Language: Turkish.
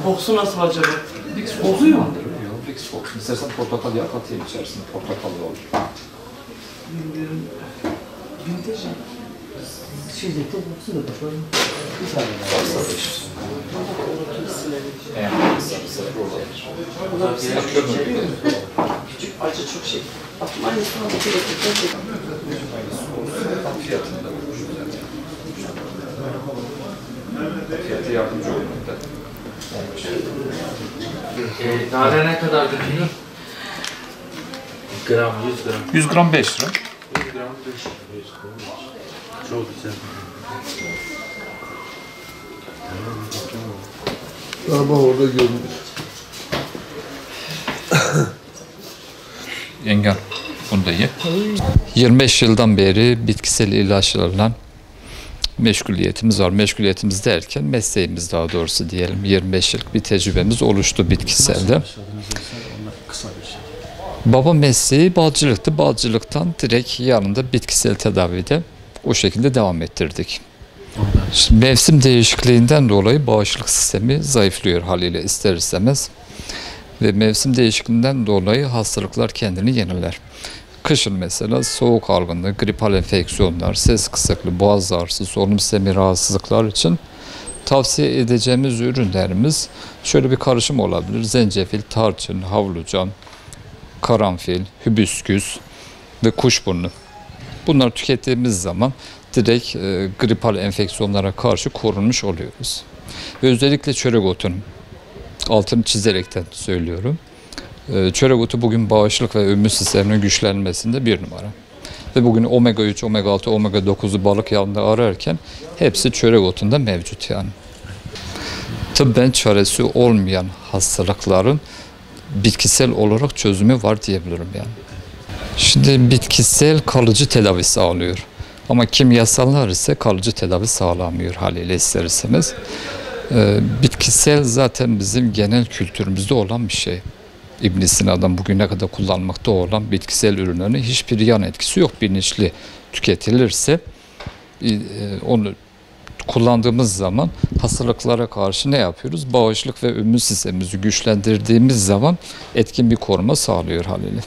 Kokusu nasıl acaba? Kokuyor mu? Vicks kokusu. İstersen portakal yağı katayım içerisinde. Portakallı olur. Bilmiyorum. Vintage şeyde kokusu da bakalım. Bir tane daha. Varsa 500. Yani sarı olabilir. Küçük acı çok şey. Bak aynısını anlatıyor. Fiyatında. Fiyatı yardımcı olur da. Nane ne kadardı kilo? Gram, 100 gram. 100 gram 5 lira. 100 gram 5 lira. Çok güzel. Ama orada görünür. Yengen, bunu da ye. 25 yıldan beri bitkisel ilaçlarla meşguliyetimiz var. Meşguliyetimiz derken mesleğimiz daha doğrusu diyelim. 25 yıllık bir tecrübemiz oluştu bitkiselde. Baba mesleği balcılıktı. Balcılıktan direkt yanında bitkisel tedavide o şekilde devam ettirdik. Şimdi mevsim değişikliğinden dolayı bağışıklık sistemi zayıflıyor haliyle ister istemez. Ve mevsim değişikliğinden dolayı hastalıklar kendini yeniler. Kışın mesela soğuk algınlığı, gripal enfeksiyonlar, ses kısıklığı, boğaz ağrısı, solunum sistemi rahatsızlıklar için tavsiye edeceğimiz ürünlerimiz şöyle bir karışım olabilir. Zencefil, tarçın, havlucan, karanfil, hibiskus ve kuşburnu. Bunları tükettiğimiz zaman direkt gripal enfeksiyonlara karşı korunmuş oluyoruz. Ve özellikle çörek otunun altını çizerekten söylüyorum. Çörek otu bugün bağışıklık ve immün sisteminin güçlenmesinde bir numara. Ve bugün omega 3, omega 6, omega 9'u balık yağında ararken hepsi çörek otunda mevcut yani. Tıbben çaresi olmayan hastalıkların bitkisel olarak çözümü var diyebilirim yani. Şimdi bitkisel kalıcı tedavi sağlıyor. Ama kimyasallar ise kalıcı tedavi sağlamıyor haliyle ister istemez. Bitkisel zaten bizim genel kültürümüzde olan bir şey. İbn Sina'dan bugüne kadar kullanmakta olan bitkisel ürünlerin hiçbir yan etkisi yok. Bilinçli tüketilirse onu kullandığımız zaman hastalıklara karşı ne yapıyoruz? Bağışıklık ve immün sistemimizi güçlendirdiğimiz zaman etkin bir koruma sağlıyor haliyle.